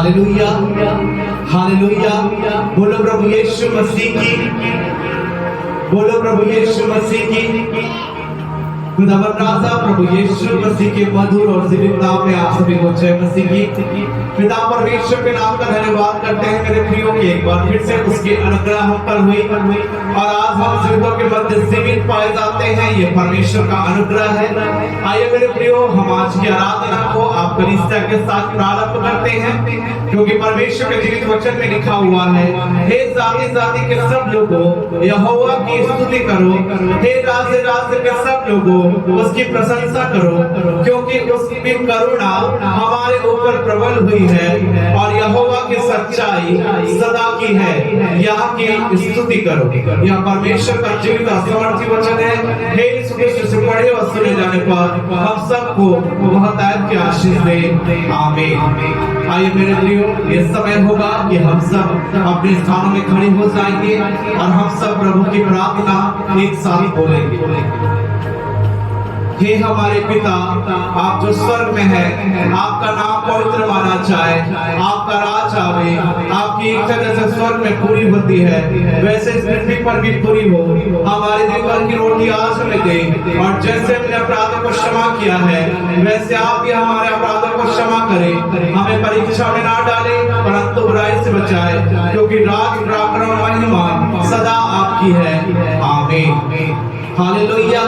Hallelujah, hallelujah. बोलो प्रभु यीशु मसीह की, बोलो प्रभु यीशु मसीह की। खुदावन राजा प्रभु यीशु मसीह के मधुर और जीवित नाम में आप सभी को जय मसीह की। पिता परमेश्वर के नाम का धन्यवाद करते हैं मेरे प्रियो की, एक बार फिर से उसकी अनुग्रह हम पर हुई और आज हम जीवितों के मध्य जीवित पाए जाते हैं। ये परमेश्वर का अनुग्रह है। आइए मेरे प्रियो, हम आज की आराधना को आप कलीसिया के साथ प्रारंभ करते हैं, क्योंकि परमेश्वर के जीवित वचन में लिखा हुआ है, हे जाति जाति के सब लोगों यहोवा की स्तुति करो, हे राज्य राज्य के सब लोगों उसकी प्रशंसा करो, क्योंकि उसकी करुणा हमारे ऊपर प्रबल हुई है और यहोवा की सच्चाई सदा की है। यहाँ की स्तुति करो। यह परमेश्वर का जीवित सामर्थी वचन है। हे यीशु मसीह से पढ़े और सुने जाने पर हम सबको बहुतायत की आशीष दे। आमीन। आइए मेरे प्रियो, ये समय होगा कि हम सब अपने स्थानों में खड़े हो जाएंगे और हम सब प्रभु की प्रार्थना एक साथ बोलेंगे। हे हमारे पिता, आप जो स्वर्ग में हैं, आपका नाम पवित्र माना जाए, आपका राज आवे, आपकी इच्छा जैसे स्वर्ग में पूरी होती है वैसे इस पृथ्वी पर भी पूरी हो। हमारे जीवन की रोटी आज हमें दे, और जैसे हमने अपराधों को क्षमा किया है वैसे आप भी हमारे अपराधों को क्षमा करें। हमें परीक्षा में ना डाले परंतु बुराई से बचाए, क्योंकि राज पराक्रम और महिमा सदा आपकी है। आमीन। हालेलुया।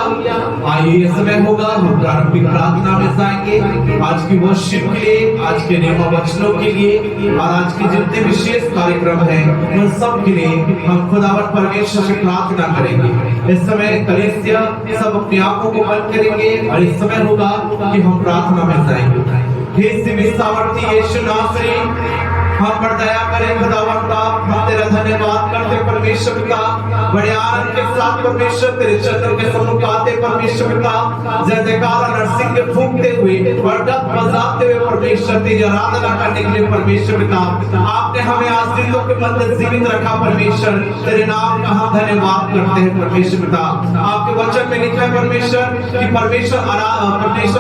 आइए ये समय होगा हम प्रारंभिक प्रार्थना में जाएंगे। आज की वर्शिप के लिए, आज के नियम वचनों के लिए और आज के जितने विशेष कार्यक्रम हैं उन सब के लिए हम खुदावंद परमेश्वर से प्रार्थना करेंगे। इस समय कलीसिया सब अपनी आंखों को बंद करेंगे और इस समय होगा कि हम प्रार्थना में जाएंगे। हे जीवित सामर्थी यीशु नासरी, हम पर दया करें खुदावंद का। हम तेरा धन्यवाद करते परमेश्वर का, बड़े आनंद के साथ परमेश्वर तेरे चरणों के सम्मुख आते परमेश्वर का, जय जयकार नरसिंह के फूंकते हुए बरगद बजाते हुए परमेश्वर तेरी आराधना करने के लिए परमेश्वर का आपने हमें आज दिलों के मध्य जीवित रखा परमेश्वर। तेरे नाम का हम धन्यवाद करते हैं परमेश्वर का। आपके वचन में लिखा है परमेश्वर कि परमेश्वर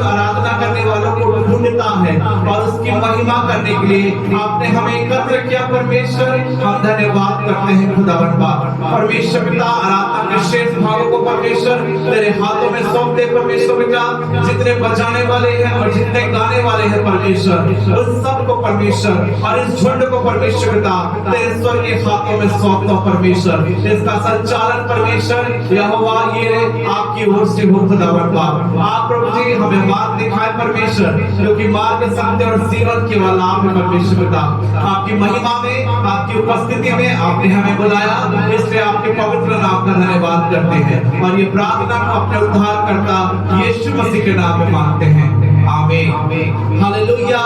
आराधना करने वालों को ढूंढता है और उसकी महिमा करने के लिए आपने हमें एकत्र किया परमेश्वर। हम धन्यवाद करते हैं खुदावंद बाप परमेश्वर पिता। आराधना के शेष भागों को परमेश्वर तेरे हाथों में सौंप दे परमेश्वर पिता। जितने बजाने वाले हैं और जितने गाने वाले हैं परमेश्वर, उस सब को परमेश्वर और इस झुंड को परमेश्वर पिता तेरे स्वर्गीय हाथों में सौंप दो परमेश्वर। इसका संचालन परमेश्वर यहोवा ये आपकी ओर से हो खुदावंद बाप। आप प्रभु जी हमें मार्ग दिखाए परमेश्वर, क्योंकि मार्ग सत्य और जीवन केवल आप है परमेश्वर पिता। आपकी महिमा में, आपकी उपस्थिति में आपने हमें बुलाया, इसलिए आपके पवित्र नाम का धन्यवाद करते हैं और ये प्रार्थना को अपने उद्धारकर्ता यीशु मसीह के नाम में मांगते हैं। आमीन। Hallelujah,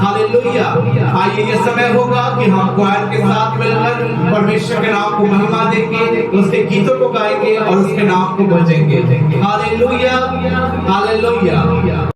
hallelujah. आइए ये समय होगा कि हम क्वायर के साथ मिलकर परमेश्वर के नाम को महिमा देंगे, उसके गीतों को गाएंगे और उसके नाम को भजेंगे। Hallelujah, hallelujah.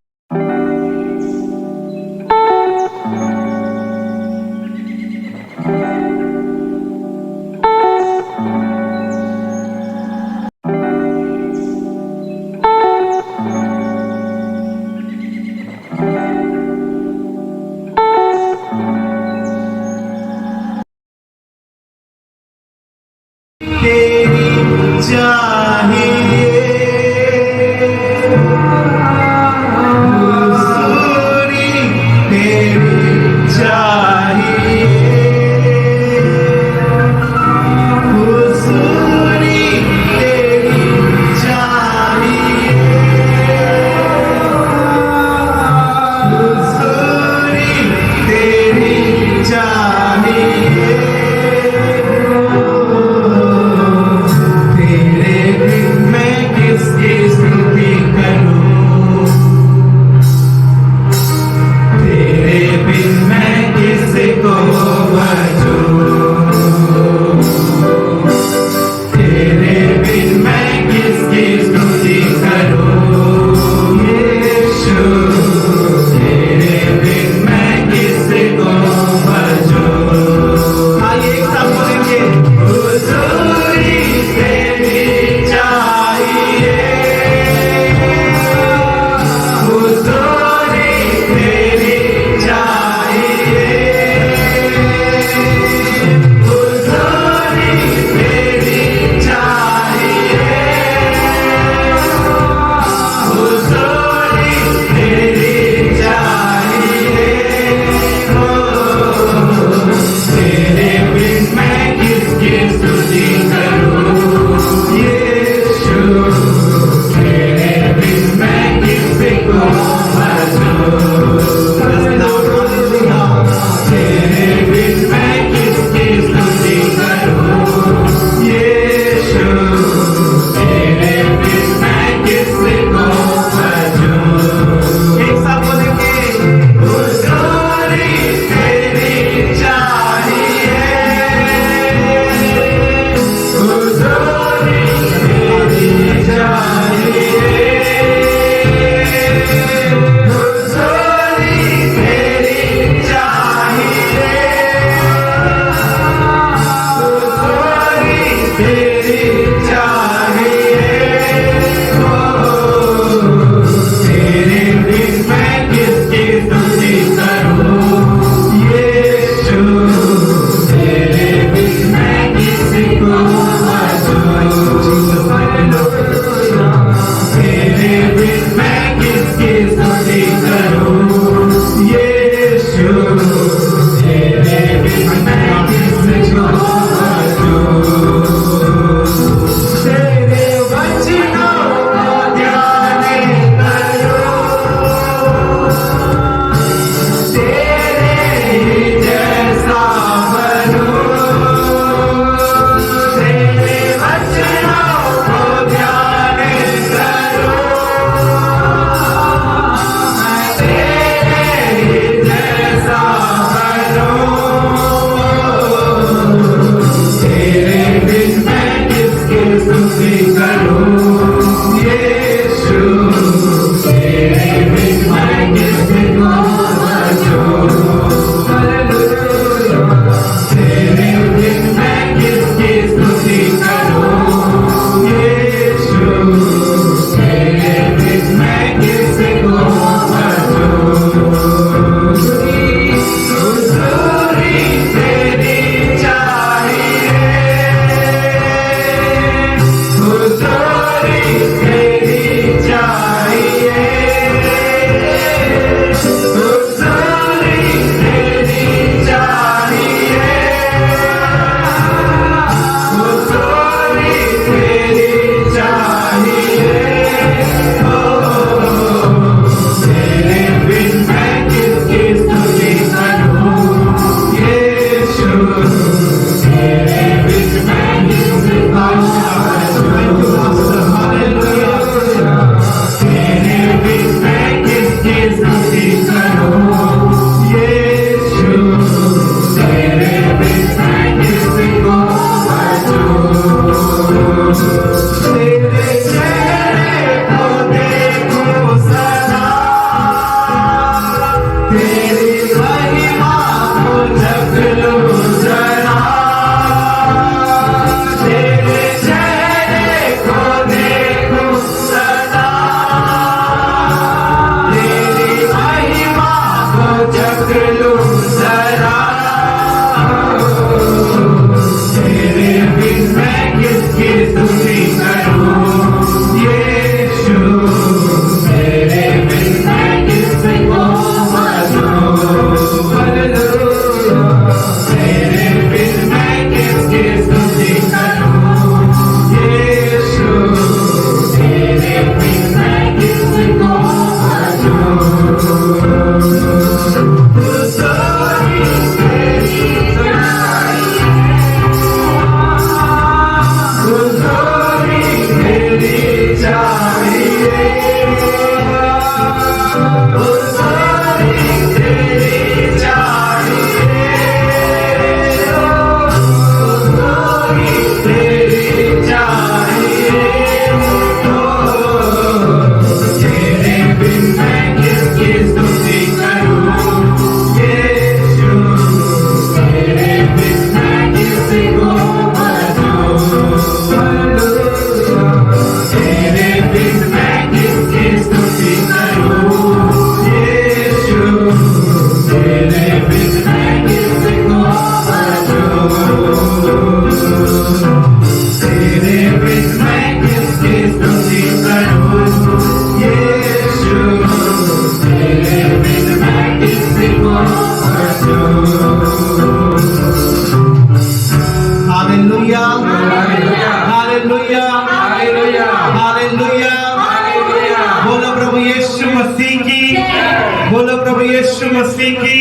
प्रभु यीशु मसीह की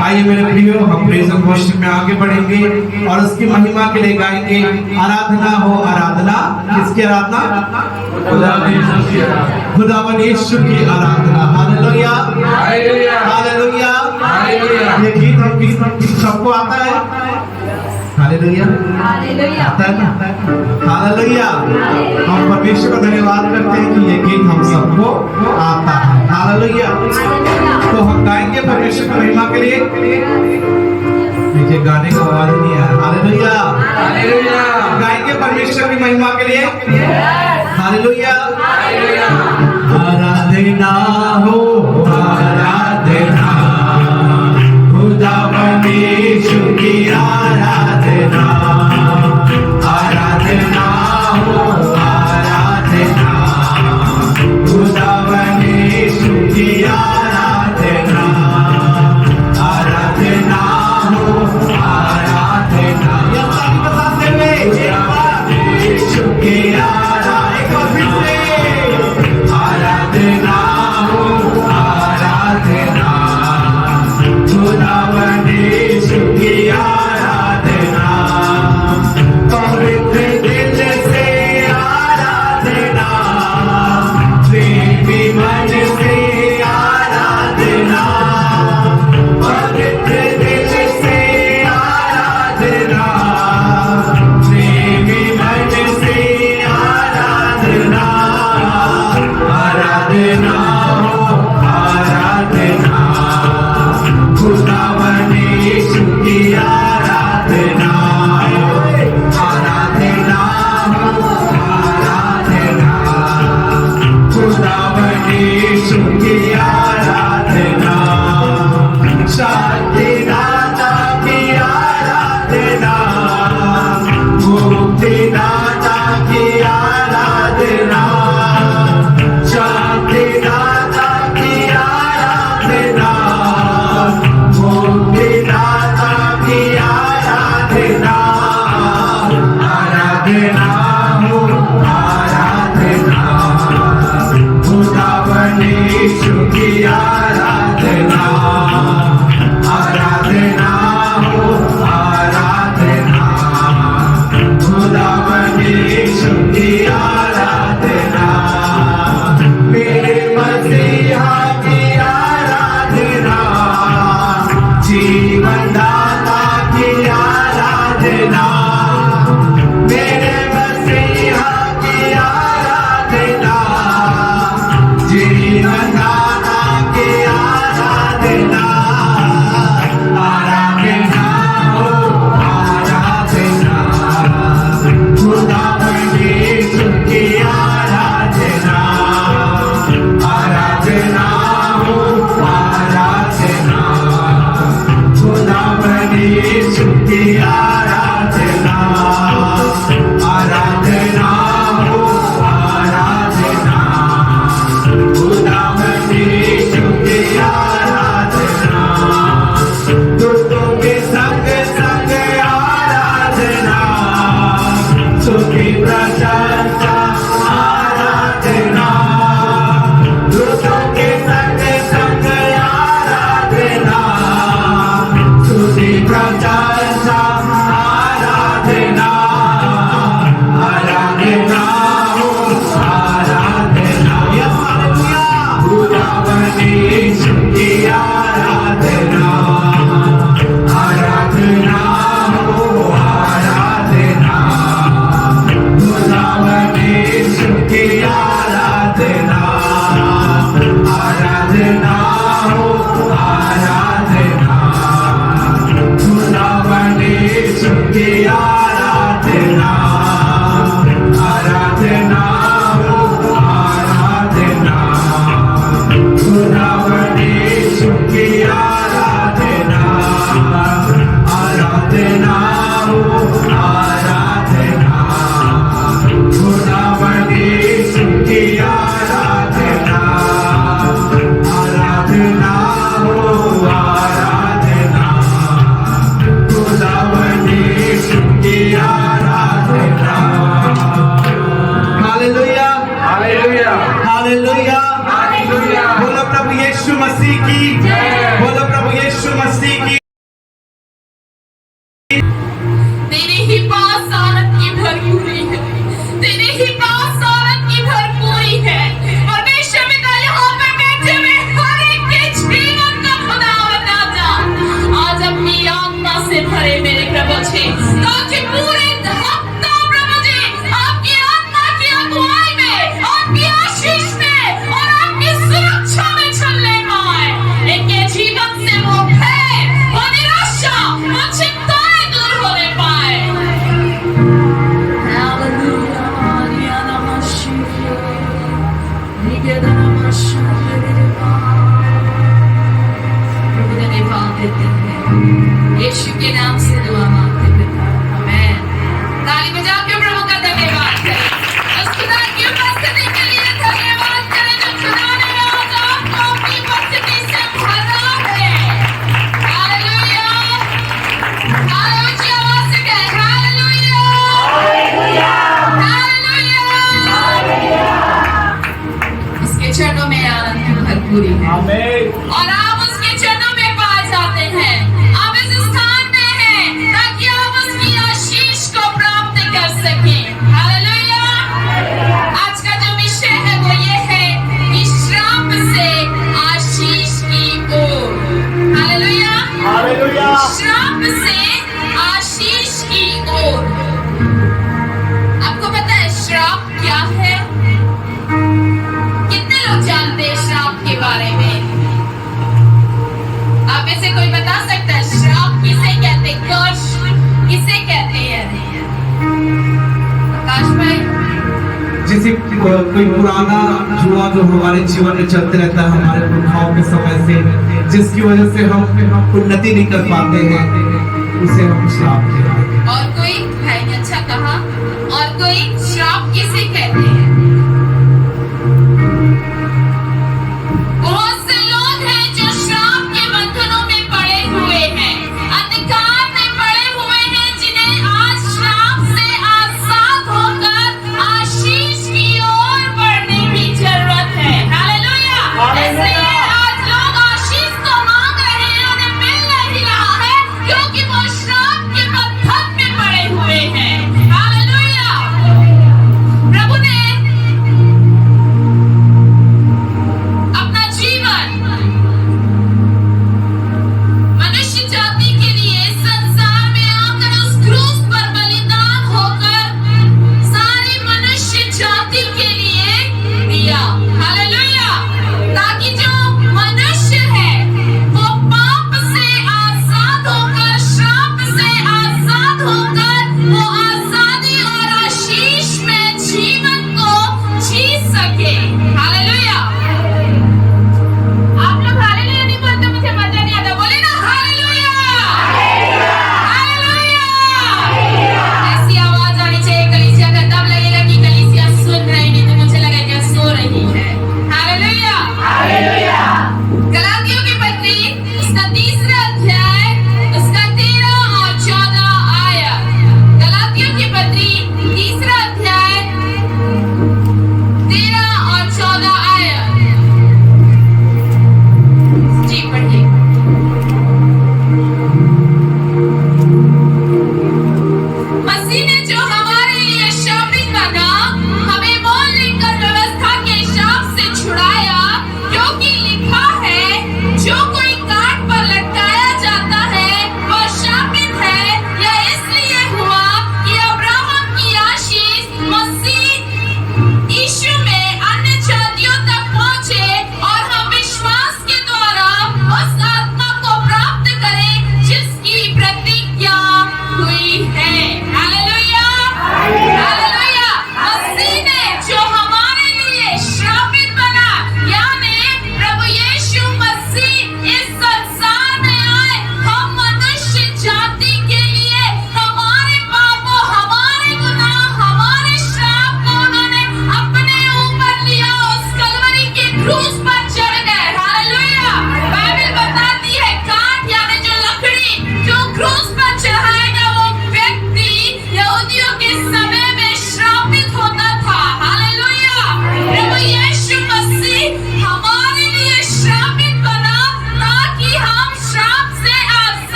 आइए मेरे प्रियो, हम प्रेज एंड वर्शिप में आगे बढ़ेंगे और उसकी महिमा के लिए गाएंगे। आराधना हो आराधना, किसकी आराधना? खुदावन यीशु की आराधना। Hallelujah hallelujah hallelujah. ये गीत हम सबको आता है? हालेलुया आता है ना? हालेलुया। हम परमेश्वर को धन्यवाद करते हैं कि ये गीत हम सबको आता है। हालेलुया। तो हम गाएंगे परमेश्वर की महिमा के लिए। मुझे गाने का आवाज नहीं है। Hallelujah hallelujah. गाएंगे परमेश्वर की महिमा के लिए। हालेलुया आराधना हो आराधना, खुदावन यीशु की आराधना। आराधना हो आराधना, खुदावन यीशु की आराधना। आराधना हो आराधना, बताते हुए यीशु की आराधना हो आराधना, खुदावन यीशु की आराधना। पवित्र दिल से आराधना, प्रेमी मन से आराधना। पवित्र दिल से आराधना, प्रेमी मन से आराधना। आराधना हो आराधना, खुदावन यीशु की आराधना। आराधना हो आराधना, खुदावन यीशु की आराधना। शांति दाता की आराधना, मुक्ति दाता की आराधना। शांति दाता की आराधना, मुक्ति दाता की आराधना। आराधना हो आराधना, खुदावन यीशु की आराधना। आराधना हो आराधना, खुदावन यीशु की आराधना। मेरे मसीहा की आराधना, जीवन दाता की आराधना। मेरे मसीहा की आराधना, जीवन दाता की आराधना। आराधना हो आराधना, खुदावन यीशु की आराधना। आराधना हो आराधना, खुदावन यीशु की आराधना। आराधना हो आराधना, खुदावन यीशु की आराधना। दुष्टों के संग संग आराधना, सुखी प्रशंसा आराधना। दुष्टों के संग संग आराधना, सुखी प्रशंसा आराधना। आराधना हो आराधना, खुदावन यीशु की आराधना। आराधना हो आराधना, खुदावन यीशु की आराधना। आराधना हो आराधना, खुदावन यीशु की आराधना। आराधना हो आराधना, खुदावन यीशु की आराधना। आराधना हो आराधना, खुदावन यीशु की आराधना। आराधना हो आराधना, खुदावन यीशु की आराधना। Hallelujah hallelujah hallelujah hallelujah. बोलो प्रभु यीशु मसीह की, बोलो प्रभु यीशु मसीह की। तेरे ही पास आनंद की भरपूरी है, तेरे ही पास आनंद की भरपूरी है। परमेश्वर पिता यहाँ पे बैठे हुए हर एक के जीवन का खुदावंद राजा आज अपनी आत्मा से भरे मेरे प्रभु जी, ताकि पूरे हफ्ता प्रभु जी आपकी आत्मा की अगुवाई में, आपकी आशीष में और आपकी सुरक्षा में चलने पाए। इनके जीवन से वो भय, वो निराशा, वो चिंताएं दूर होने पाए। प्रभु धन्यवाद देते हैं, यीशु के नाम से दुआ मांगते पिता, आमीन। ताली बजा के प्रभु का धन्यवाद करें, उस खुदा की उपस्थिति के लिए धन्यवाद करें जो खुदा ने आज आपको अपनी उपस्थिति से भरा है। हालेलुया, हालेलुया, आवाज से कहें हालेलुया, हालेलुया। उसके चरणों में आनंद की भरपूरी है, आमीन। और आप उसके चरणों में पाए जाते हैं। आप इस स्थान में हैं ताकि आप उसकी आशीष को प्राप्त कर सकें। हालेलुया। आज का जो विषय है वो ये है कि श्राप से आशीष की ओर। Hallelujah, hallelujah. श्राप से आशीष की ओर। आपको पता है श्राप क्या है? कितने लोग जानते हैं श्राप के बारे में? आप में से कोई बता सकता है श्राप किसे कहते हैं? कर्स किसे कहते हैं? आकाश भाई, जैसे कोई पुराना जुआ जो हमारे जीवन में चलते रहता है हमारे पुरखाओं के समय से, जिसकी वजह से हम उन्नति नहीं कर पाते हैं, उसे हम श्राप कहते हैं। और कोई भाई ने अच्छा कहा, और कोई श्राप किसे कहते हैं? बहुत से लोग हैं जो श्राप के बंधनों में पड़े हुए हैं, अंधकार में पड़े हुए हैं, जिन्हें आज श्राप से आजाद होकर आशीष की ओर बढ़ने की जरूरत है। हालेलुया। इसलिए आज लोग आशीष तो मांग रहे हैं, उन्हें मिल नहीं रहा है क्योंकि वो श्राप के बंधन में पड़े हुए हैं। हालेलुया। प्रभु ने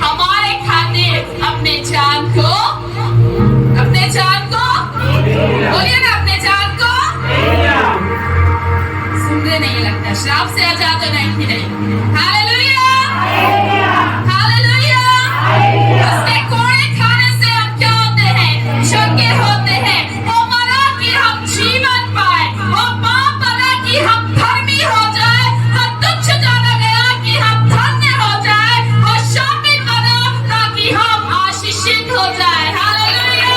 हमारे खातिर अपने जान को बोलिए ना, अपने जान को सुनने नहीं लगता, श्राप से आजाद होना ही नहीं। Hallelujah, hallelujah. उसके कोड़े खाने से हम क्या होते हैं? चंगे होते हैं। वो मरा कि हम जीवन पाए, वो पाप बना कि हम धर्मी हो जाए, वो तुच्छ जाना गया कि हम धन्य हो जाए, वो शापित बना ताकि हम आशीषित हो जाए। हालेलुया।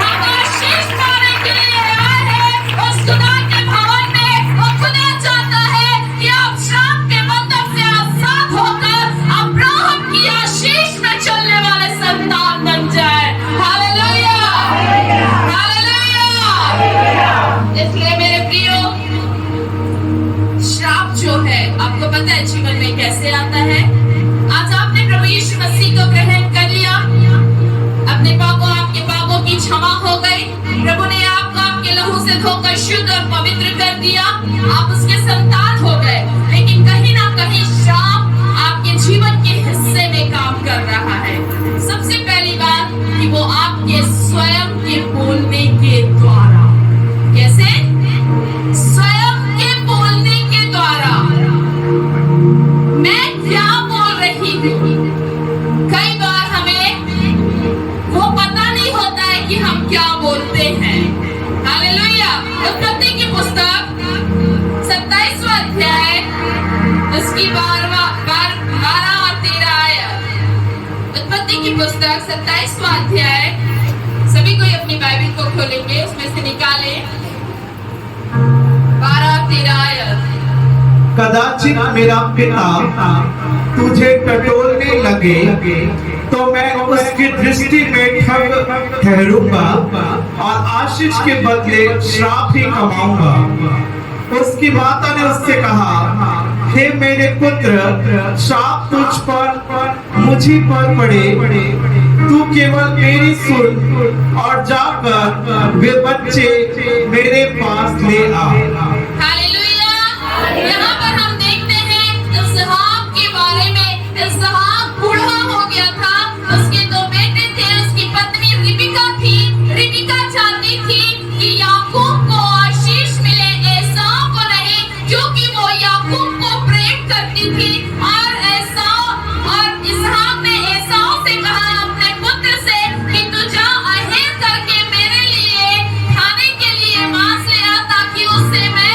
हम आशीष पाने के लिए आए हैं उस खुदा के भवन में। वो खुदा चाहता है कि आप श्राप के बंधन से आजाद होकर अब्राहम की आशीष में चलने वाले संतान बन जाए। Hallelujah, hallelujah. इसलिए मेरे प्रियो, श्राप जो है आपको पता है जीवन में कैसे आता है। आज आपने प्रभु यीशु मसीह को ग्रहण कर लिया, अपने पापों, आपके पापों की क्षमा हो गई, प्रभु ने आपको आपके लहू से धोकर शुद्ध और पवित्र कर दिया, आप उसके संतान हो गए। लेकिन कहीं ना कहीं श्राप आपके जीवन के हिस्से में काम कर रहा है। सबसे पहली बात कि वो आपके स्वयं के बोलने के द्वारा। कैसे? स्वयं के बोलने के द्वारा। मैं क्या बोल रही हूँ? कई बार हमें वो पता नहीं होता है कि हम क्या बोलते हैं। हालेलुया। उत्पत्ति की पुस्तक 27वां अध्याय उसकी 12 और 13 आयत। उत्पत्ति की पुस्तक 27वां अध्याय, सभी कोई अपनी बाइबल को खोलेंगे, उसमें से निकाले 12 और 13 आयत। कदाचित मेरा पिता तुझे टटोलने लगे तो मैं उसकी दृष्टि में ठग ठहरूंगा और आशीष के बदले श्राप ही कमाऊंगा। उसकी माता ने उससे कहा, हे मेरे पुत्र, श्राप तुझ पर मुझी पर पड़े, तू केवल मेरी सुन और जाकर वे बच्चे मेरे पास ले आ। हालेलुया। यहाँ पर हम देखते हैं इसहाक के बारे में। इसहाक बूढ़ा हो गया था, उसके 2 बेटे थे, उसकी पत्नी रिबिका थी। रिबिका चाहती थी कि याकूब को आशीष मिले, एसाव को नहीं, क्योंकि वो याकूब को प्रेम करती थी। और इसहाक ने एसाव से कहा अपने पुत्र से कि तू जा अहेर करके मेरे लिए खाने के लिए मांस ले आ, ताकि उससे मैं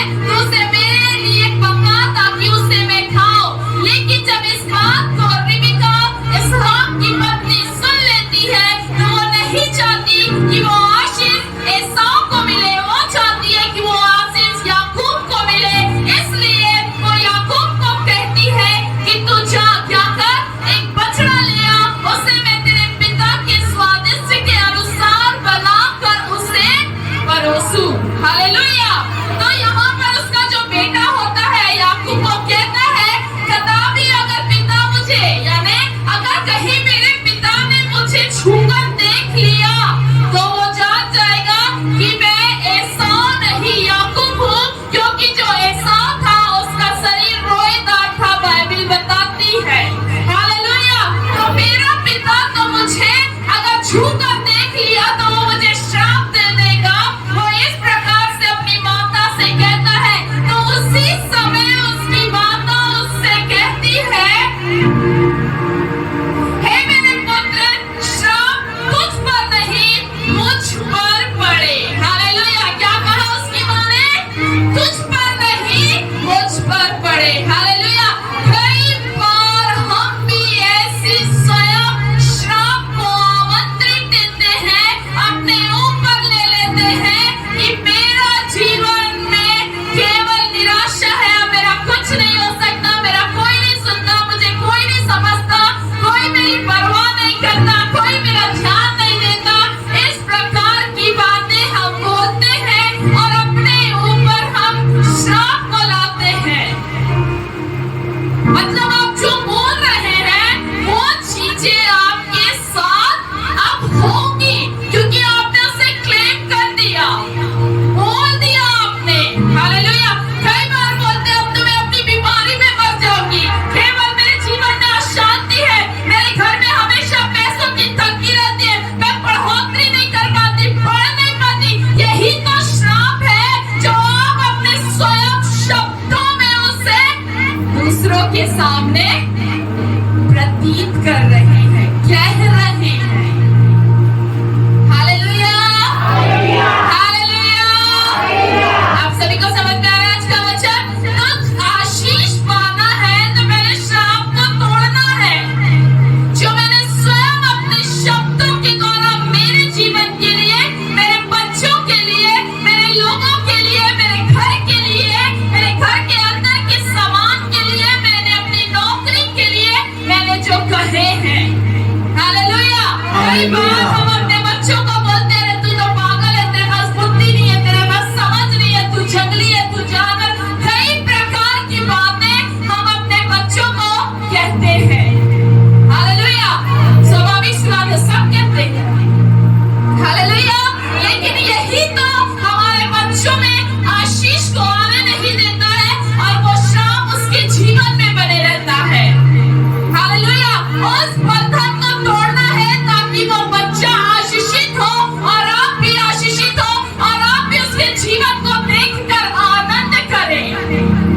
बात कर रहे हैं, कह रहे हैं। Hallelujah, hallelujah. आप सभी को समझ में आ रहा है आज का वचन? तो आशीष पाना है तो मेरे श्राप को तोड़ना है। जो मैंने स्वयं अपने शब्दों के द्वारा मेरे जीवन के लिए, मेरे बच्चों के लिए, मेरे लोगों के लिए, मेरे घर के लिए, मेरे घर के अंदर के सामान के लिए, मैंने अपनी नौकरी के लिए मैंने जो कहे हैं। हालेलुया। कई बार हम अपने बच्चों को बोलते हैं तू तो पागल है, तेरे पास बुद्धि नहीं है, तेरे पास समझ नहीं है, तू जंगली है, तू जानवर, कई प्रकार की बातें हम अपने बच्चों को कहते हैं। हालेलुया। स्वाभाविक सी बात है, सब कहते हैं। हालेलुया। लेकिन यही तो हमारे बच्चों में आशीष को आने नहीं देता है और वो श्राप उसके जीवन में बने रहता है। हालेलुया। उस बंधन को तोड़ना है ताकि वो बच्चा आशीषित हो और आप भी आशीषित हो और आप भी उसके जीवन को देखकर आनंद करें।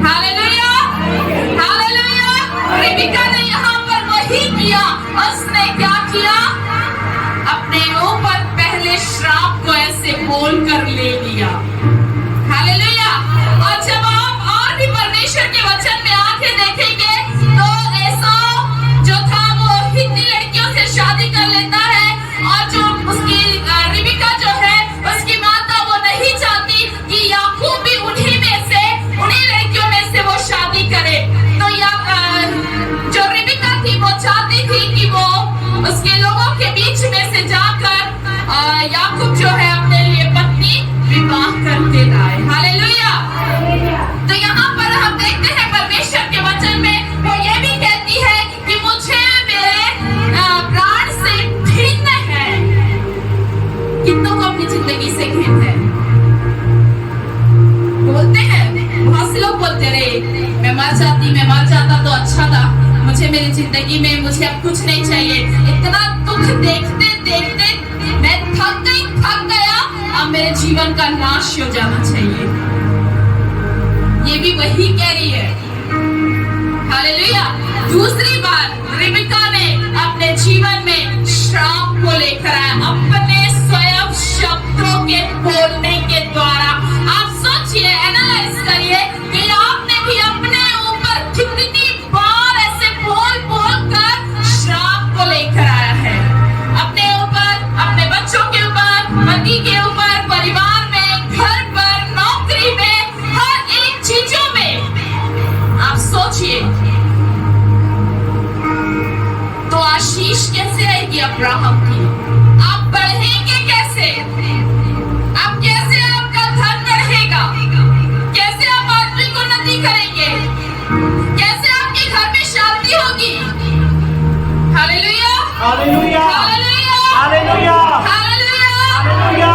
Hallelujah, hallelujah. रिबिका ने यहाँ पर वही किया। उसने क्या किया? अपने ऊपर पहले श्राप को ऐसे बोल कर ले लिया। हालेलुया। और जब आप और भी परमेश्वर के वचन में आके देखेंगे तो एसाव जो था वो हित्ती लड़कियों से शादी कर लेता है और जो उसकी रिबिका जो है उसकी माता वो नहीं चाहती कि याकूब भी उन्हीं लड़कियों में से वो शादी करे। तो जो रिबिका थी वो चाहती थी कि वो उसके लोगों के बीच में से जाकर याकूब जो है अपने लिए पत्नी विवाह करके लाए। हालेलुया। तो यहाँ पर हम देखते हैं परमेश्वर के वचन में वो ये भी कहती है कि मुझे मेरे प्राण से घिन है। कितनों को अपनी जिंदगी से घिन है? बोलते हैं, बहुत से लोग बोलते रहे मैं मर जाता तो अच्छा था, मुझे मेरी जिंदगी में मुझे अब कुछ नहीं चाहिए, इतना दुख देखते देखते मैं थक गया, अब मेरे जीवन का नाश हो जाना चाहिए। ये भी वही कह रही है। हालेलुया। दूसरी बार रिबिका ने अपने जीवन में श्राप को लेकर आया अपने स्वयं शब्दों के बोलने के द्वारा। आप सोचिए, एनालाइज करिए कि आपने भी अपने ऊपर कितनी बार ऐसे बोल कर श्राप को लेकर आया है। अपने ऊपर, अपने बच्चों के ऊपर, पति के ऊपर, परिवार में, घर पर, नौकरी में, हर एक चीजों में। आप सोचिए तो आशीष कैसे आएगी अब्राहम की? आप बढ़ेंगे कैसे? आप कैसे आपका धन बढ़ेगा? कैसे आप आदमी को उन्नति करेंगे? कैसे आपके घर में शांति होगी? Hallelujah, hallelujah, hallelujah, hallelujah, hallelujah.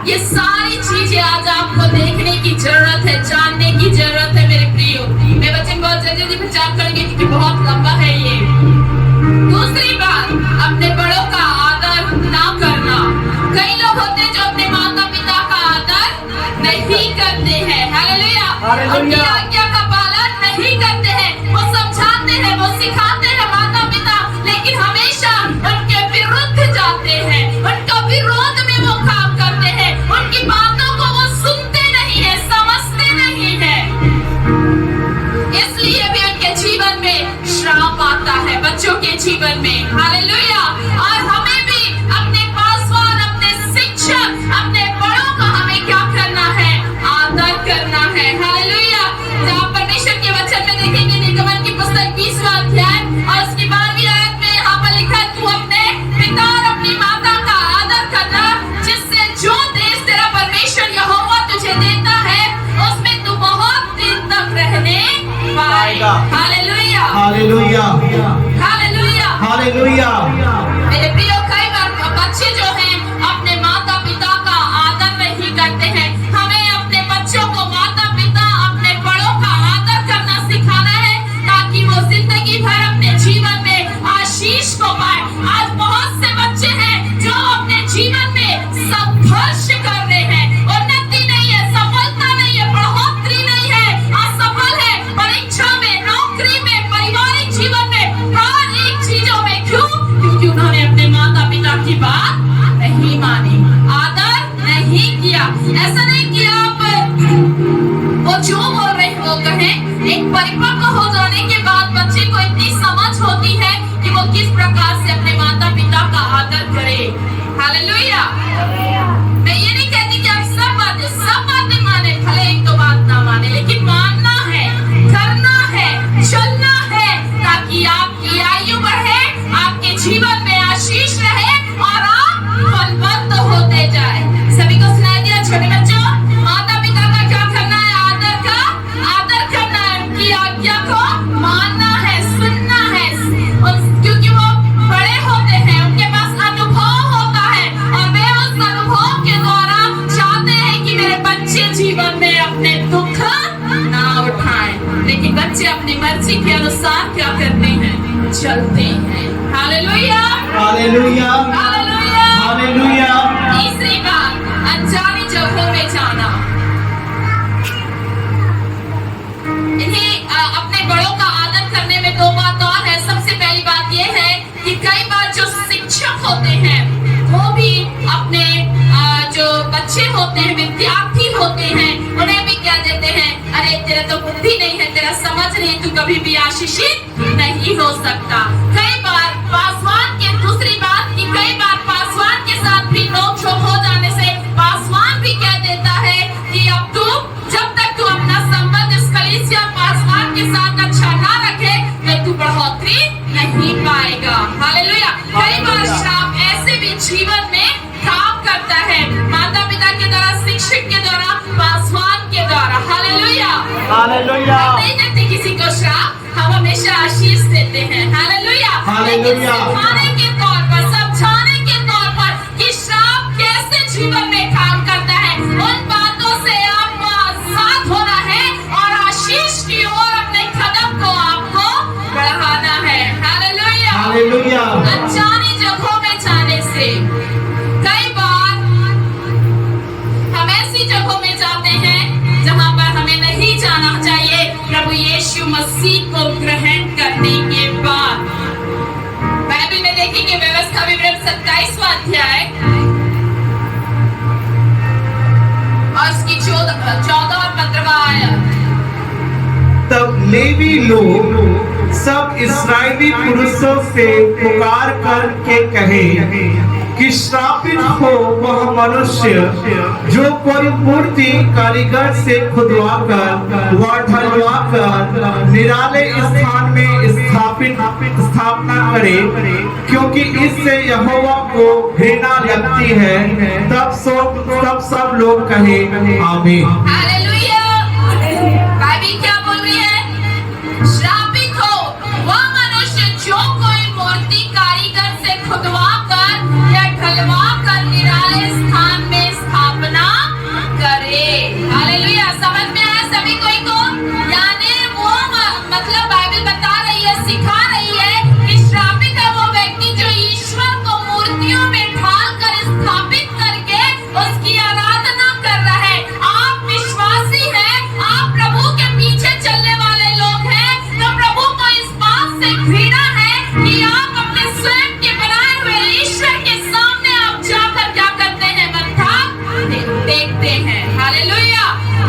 ये सारी चीजें आज आपको देखने की जरूरत है, जानने की जरूरत है मेरे प्रियो। मैं वचन बहुत जल्दी प्रचार करेंगे क्योंकि बहुत लंबा है ये। दूसरी बात, अपने बड़ों का आदर ना करना। कई लोग होते हैं जो अपने माता पिता का आदर नहीं करते हैं। हालेलुया। उनकी आज्ञा का पालन नहीं करते हैं। वो समझाते हैं, वो सिखाते हैं माता पिता, लेकिन हमेशा उनके विरुद्ध जाते हैं, उनका विरोध में वो काम करते हैं, उनकी बातों को वो सुनते नहीं है, समझते नहीं है। इसलिए भी उनके जीवन में श्राप आता है, बच्चों के जीवन में। हालेलुया। और हमें भी अपने पासवान, अपने शिक्षक, अपने बड़ों का हमें क्या करना है? आदर करना है। हालेलुया। तो आप परमेश्वर के वचन में देखेंगे निर्गमन की पुस्तक 20वां अध्याय और उसकी 12वीं आयत में यहाँ पर लिखा है, तू अपने पिता और अपनी माता का आदर करना, जिससे जो देश तेरा परमेश्वर यहोवा तुझे देता है उसमें तू बहुत दिन तक रहने पाएगा। Hallelujah, hallelujah, hallelujah, hallelujah. मेरे प्रियो, कई बार बच्चे जो हैं अपने माता पिता का आदर नहीं करते हैं। हमें अपने बच्चों को माता पिता, अपने बड़ों का आदर करना सिखाना है ताकि वो जिंदगी भर अपने जीवन में आशीष को पाए। आज बहुत से बच्चे हैं जो अपने जीवन में संघर्ष कर रहे हैं, उन्नति नहीं है, सफलता नहीं है, बढ़ोतरी नहीं है, असफल है परीक्षा में, नौकरी में, पारिवारिक जीवन में, हर एक चीजों में मैं ये नहीं कहती कि आप सब बातें माने, भले एक दो बात ना माने, लेकिन मानना है, करना है, चलना है, ताकि आपकी आयु बढ़े, आपके जीवन में आशीष रहे और आप फलवंत होते जाए। सभी को सुनाई दिया? छोटे बच्चों, माता पिता का क्या करना है? आदर करना है, उनकी आज्ञा को मानना है, सुनना है, क्योंकि वो बड़े होते हैं, उनके पास अनुभव होता है और वे उस अनुभव के द्वारा चाहते हैं कि मेरे बच्चे जीवन में अपने दुख ना उठाएं, लेकिन बच्चे अपनी मर्जी के अनुसार क्या करते हैं? चलते हैं। Hallelujah, hallelujah, hallelujah, hallelujah. तीसरी बात, अनजानी जगहों में जाना। इन्हें अपने बड़ों का आदर करने में दो बात और है। सबसे पहली बात यह है कि कई बार जो शिक्षक होते हैं वो भी अपने जो बच्चे होते हैं, विद्यार्थी होते हैं, उन्हें भी क्या देते हैं? अरे तेरा तो बुद्धि नहीं है, तेरा समझ नहीं, तू कभी भी आशीषित नहीं हो सकता। कई बार पासवान के दूसरी बात कि कई बार पासवान के साथ भी नोक-झोंक हो जाने से पासवान भी कह देता है कि अब तू जब तक तू अपना संबंध इस कलीसिया पासवान के साथ अच्छा ना रखे तो तू बढ़ोतरी नहीं पाएगा। हालेलुया। कई बार श्राप ऐसे भी जीवन में काम करता है, माता पिता के द्वारा, शिक्षक के द्वारा, पासवान के द्वारा। Hallelujah, hallelujah. हम नहीं देते किसी को श्राप, हम हमेशा आशीष देते हैं। हालेलुया। हालेलुया। सिखाने के तौर पर, समझाने के तौर पर कि श्राप कैसे जीवन में काम करता है, उन बातों से आपको आजाद होना है और आशीष की ओर अपने कदम को आपको बढ़ाना है। Hallelujah, hallelujah. अनजानी जगहों में जाने से कई बार हम ऐसी जगहों में जाते हैं जहां पर हमें नहीं जाना चाहिए। प्रभु यीशु मसीह को ग्रहण करने के बाद बाइबल में देखेंगे व्यवस्था विवरण 27वां अध्याय और उसकी 14 और 15वां आयत। तब लेवी लोग सब इस्राएली पुरुषों से पुकार कर के कहे कि श्रापित हो वह मनुष्य जो कोई मूर्ति कारीगर से खुदवाकर व ढलवाकर निराले स्थान में स्थापना करे, क्योंकि इससे यहोवा को घृणा लगती है। तब सब लोग कहे आमीन। हालेलुया। बाइबल क्या बोल रही है? श्रापित हो वह मनुष्य जो कोई मूर्ति कारीगर से खुदवा कर या ढलवा कर निराले स्थान में स्थापना करे। हालेलुया। समझ में आया सभी कोई को? यानी वो मतलब बाइबल बता रही है, सिखा रही है कि श्रापित है वो व्यक्ति जो ईश्वर को मूर्तियों में ढाल कर स्थापित करके उसकी आराधना कर रहा है। आप विश्वासी हैं, आप प्रभु के पीछे चलने वाले लोग हैं, तो प्रभु को इस बात से घृणा है कि आप अपने स्वयं के बनाए हुए ईश्वर के सामने आप जाकर क्या करते हैं? मत्था देखते हैं। हालेलुया।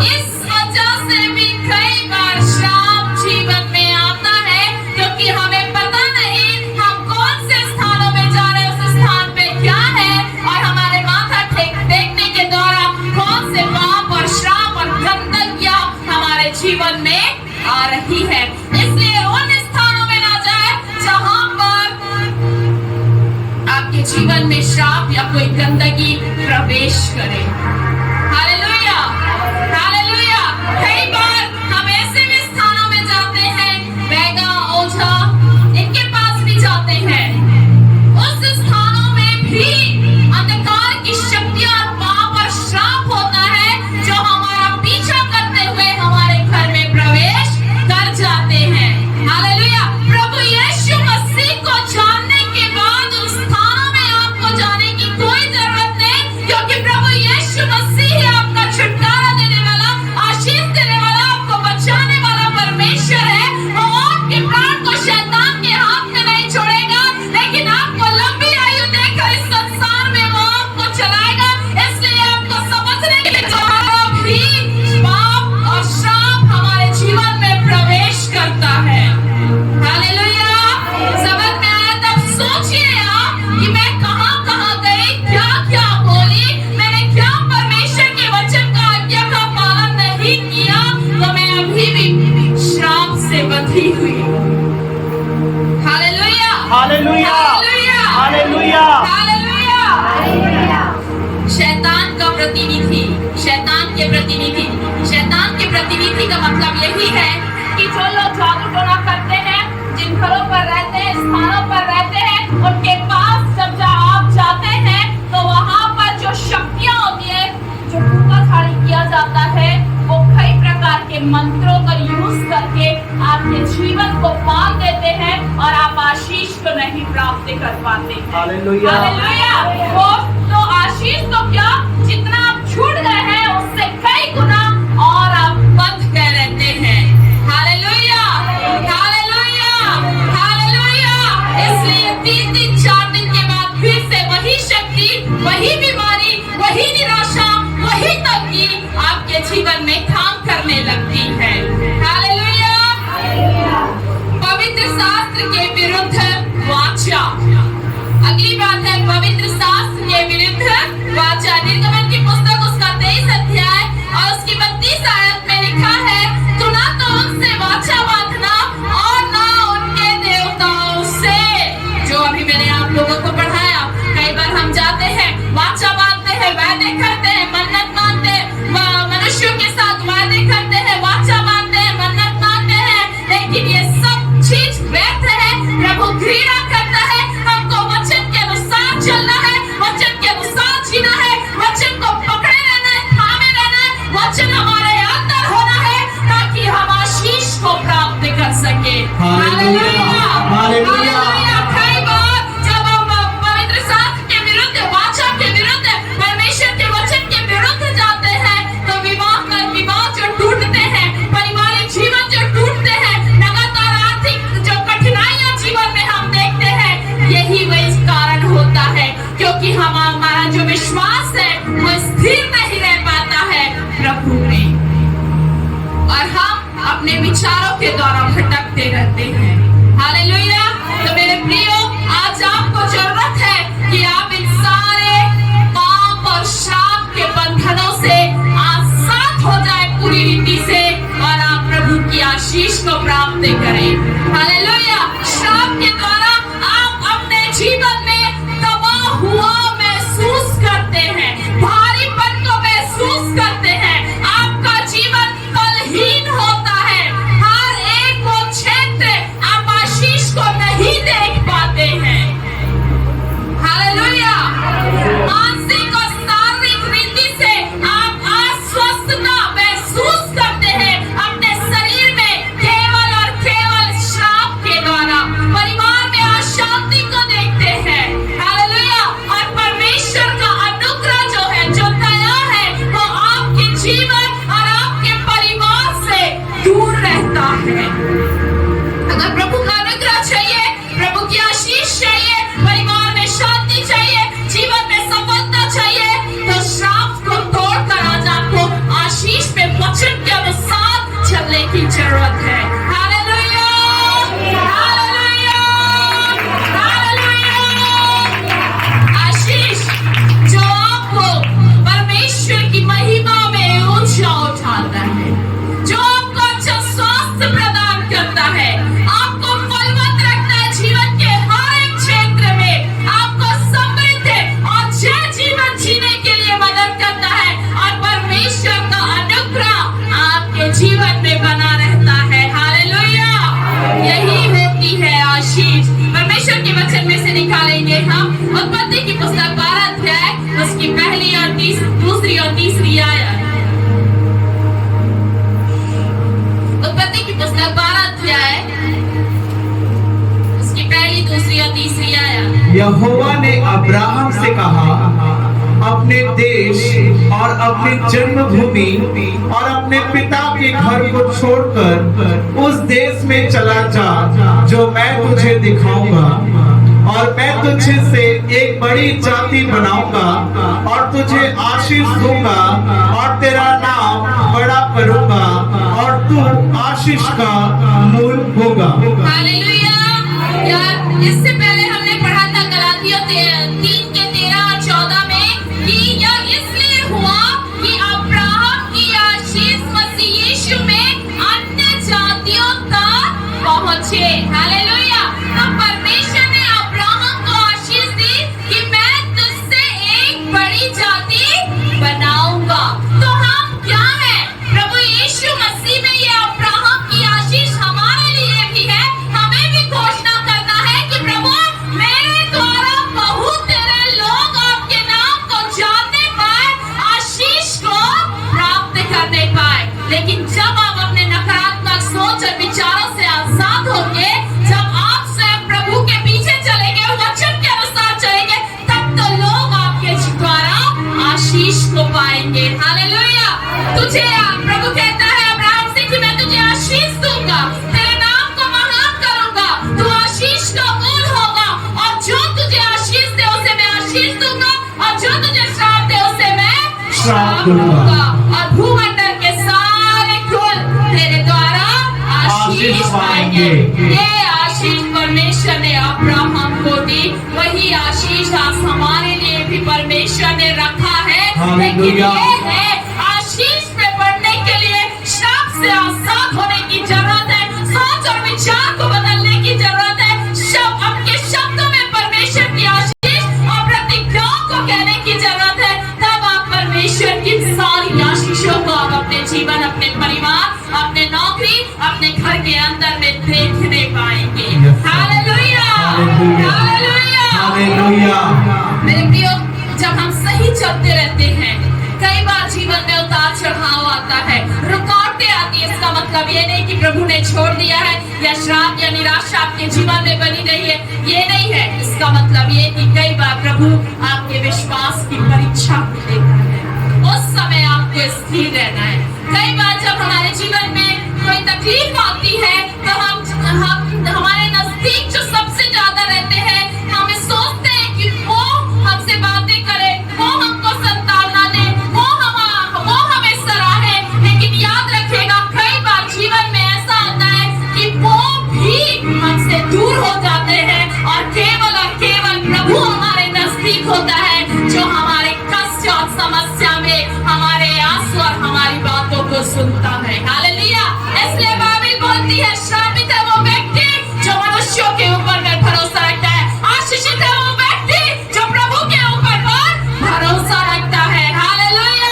इस वजह से भी कई बार श्राप जीवन में आता है, क्योंकि हमें पता नहीं हम कौन से स्थानों में जा रहे हैं, उस स्थान पे क्या है, और हमारे माथा देखने के द्वारा कौन से पाप और श्राप और गंदगियां हमारे जीवन में आ रही है। इसलिए उन स्थानों में ना जाए जहां पर आपके जीवन में श्राप या कोई गंदगी प्रवेश करे। Hallelujah, hallelujah. कई बार हम ऐसे भी स्थानों में जाते हैं, बैगा, ओझा, इनके पास भी जाते हैं। उस स्थानों में भी अंधकार की शक्तियां, पाप और श्राप होता है, जो हमारा पीछा करते हुए हमारे घर में प्रवेश कर जाते हैं। हालेलुया। प्रभु यीशु मसीह को जानने के बाद उन स्थानों में आपको जाने की कोई जरूरत नहीं, क्योंकि प्रभु यीशु मसीह ही आपका छुटकारा देने वाला, आशीष देने वाला, आपको बचाने वाला परमेश्वर है। वो आपके प्राण को शैतान के हाथ में नहीं छोड़ेगा, प्रतिनिधि। शैतान के प्रतिनिधि का मतलब यही है कि जो लोग जादू टोना करते हैं, जिन घरों पर रहते हैं, स्थानों पर रहते हैं, उनके पास जब आप जाते हैं तो वहां पर जो शक्तियां होती है, जो धोखाधड़ी किया जाता है, वो कई प्रकार के मंत्रों का यूज करके आपके जीवन को बांध देते हैं और आप आशीष को नहीं प्राप्त कर पाते हैं। हालेलुया। हालेलुया। वो तो आशीष तो क्या, जितना आप छूट गए हैं उससे कई गुना और आप बंद कर रहते हैं। Hallelujah, hallelujah, hallelujah. इसलिए 3 दिन 4 दिन के बाद फिर से वही शक्ति, वही बीमारी, वही निराशा, वही तंगी आपके जीवन में काम करने लगती है। हालेलुया। पवित्र शास्त्र के विरुद्ध वाचा। अगली बात है पवित्र शास्त्र के विरुद्ध वाचा। निर्गमन की पुस्तक उसका 23 अध्याय और उसकी 32 आयत में लिखा है, तू ना तो उनसे वाचा बांधना और ना उनके देवताओं से। जो अभी मैंने आप लोगों को पढ़ाया, कई बार हम जाते हैं, वाचा बांधते हैं, वादे करते हैं, मन्नत मानते हैं, मनुष्यों के साथ वादे करते हैं, वाचा बांधते हैं, मन्नत मानते हैं, लेकिन ये सब चीज व्यर्थ है। प्रभु घृणा करता है। हमको वचन के अनुसार चलना है, वचन के अनुसार जीना है, वचन को पकड़े रहना है, थामे रहना है, वचन हमारे अंदर होना है ताकि हम आशीष को प्राप्त कर सके। Hallelujah, hallelujah. कई बार जब हम पवित्र शास्त्र के विरुद्ध, वाचा के विरुद्ध, परमेश्वर के वचन के विरुद्ध जाते हैं तो विवाह जो टूटते हैं, पारिवारिक जीवन जो टूटते हैं, लगातार आर्थिक जो कठिनाइयां जीवन में हम देखते हैं, यही वही कारण होता है क्योंकि हमारा जो विश्वास है वो स्थिर नहीं रह पाता है प्रभु में, और हम अपने विचारों के द्वारा भटकते रहते हैं। हालेलुया। तो मेरे प्रियो, आज आपको जरूरत है कि आप इन सारे पाप और श्राप के बंधनों से आजाद हो जाए पूरी रीति से और आप प्रभु की आशीष को प्राप्त करें। हालेलुया। श्राप के द्वारा आप अपने जीवन में दबा हुआ महसूस करते हैं, भारीपन को महसूस करते हैं, आपका जीवन फलहीन होता है। हर एक वो क्षेत्र आप आशीष को नहीं देख पाते हैं। हालेलुया। मानसिक और शारीरिक रीति से आप अस्वस्थता महसूस करते हैं अपने शरीर में केवल और केवल श्राप के द्वारा। परिवार में अशांति को देखते हैं। हालेलुया। और परमेश्वर का अनुग्रह जो है, जो दया है, वो आपके जीवन और आपके परिवार से दूर रहता है। अगर प्रभु का अनुग्रह चाहिए, प्रभु की आशीष चाहिए, परिवार में शांति चाहिए, जीवन में सफलता चाहिए, तो श्राप को तोड़कर आज आपको आशीष पे वचन के अनुसार चलने की जरूरत है। Hallelujah, hallelujah, hallelujah. आशीष जो आपको परमेश्वर की महिमा में ऊंचा उठाता है, जो आपको अच्छा स्वास्थ्य प्रदान करता है, आपको फलवत रखता है जीवन के हर एक क्षेत्र में, आपको समृद्ध और जय जीवन जीने के लिए मदद करता है, और परमेश्वर का अनुग्रह आपके जीवन में बना रहता है। हालेलुया। यही होती है आशीष। परमेश्वर के वचन में से निकालेंगे हम उत्पत्ति की पुस्तक 12 अध्याय, उसकी पहली और दूसरी और तीसरी आयत। उत्पत्ति की पुस्तक 12 अध्याय, उसकी पहली, दूसरी और तीसरी आयत। यहोवा ने अब्राहम से कहा, अपने देश और अपनी जन्मभूमि और अपने पिता के घर को छोड़कर उस देश में चला जा जो मैं तुझे दिखाऊंगा, और मैं तुझे से एक बड़ी जाति बनाऊंगा और तुझे आशीष दूंगा और तेरा नाम बड़ा करूंगा और तू आशीष का मूल होगा। हालेलुया। यार, इससे पहले हमने पढ़ा था गलातियों 3 के 13 और 14 में कि यह इसलिए हुआ कि अब्राहम की आशीष मसीह यीशु में अन्य जातियों तक पहुंचे। हालेलुया। तो परमेश्वर ने अब्राहम को आशीष दी कि मैं तुझसे एक बड़ी जाति बनाऊंगा। तो हम क्या है? आशीष दूंगा और जो तुझे श्राप दे उसे मैं श्राप दूंगा। और भूमंडल के सारे कुल तेरे द्वारा आशीष पाएंगे। ये आशीष परमेश्वर ने अब्राहम को दी, वही आशीष आज हमारे लिए भी परमेश्वर ने रखा है। लेकिन हालेलुया। ये है आशीष पे बढ़ने के लिए श्राप से आजाद होने की जरूरत है, सोच और विचार को बदलने की जरूरत है। शब्द आपके शब्दों में परमेश्वर की आशीष और प्रतिज्ञाओं को कहने की जरूरत है। तब आप परमेश्वर की सारी आशीषों को आप अपने जीवन, अपने परिवार, अपने नौकरी, अपने घर के अंदर में देखने पाएंगे। Hallelujah, hallelujah, hallelujah. मेरे प्रियो, जब हम सही चलते रहते हैं, कई बार जीवन में उतार चढ़ाव आता है, रुकावटें आती है। इसका मतलब ये नहीं कि प्रभु ने छोड़ दिया है या श्राप या निराशा आपके जीवन में बनी रही है, ये नहीं है। इसका मतलब ये कि कई बार प्रभु आपके विश्वास की परीक्षा को लेता है, उस समय आपको स्थिर रहना है। कई बार जब हमारे जीवन में कोई तकलीफ आती है तो हम हमारे नजदीक जो सबसे ज्यादा रहते हैं, हमें सोचते हैं कि वो हमसे बातें करे, वो हमको संतावना दे, वो हमें सराहे। लेकिन याद रखिएगा, कई बार जीवन में ऐसा होता है कि वो भी हमसे दूर हो जाते हैं और केवल प्रभु हमारे नजदीक होता है, जो हमारे कष्ट और समस्या में हमारे आंसू और हमारी बातों को सुनता है। हालेलुया। इसलिए बाइबल बोलती है, श्रापित है वो व्यक्ति जो मनुष्यों के ऊपर में भरोसा रखता है, आशीषित है वो व्यक्ति जो प्रभु के ऊपर भरोसा रखता है। हालेलुया।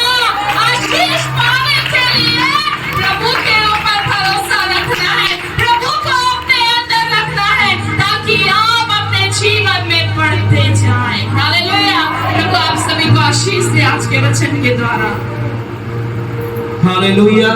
आशीष पाने के लिए प्रभु के ऊपर भरोसा रखना है, प्रभु को अपने अंदर रखना है, ताकि आप अपने जीवन में बढ़ते जाएं। हालेलुया। प्रभु आप सभी को आशीष दे आज के वचन के द्वारा। हालेलुया।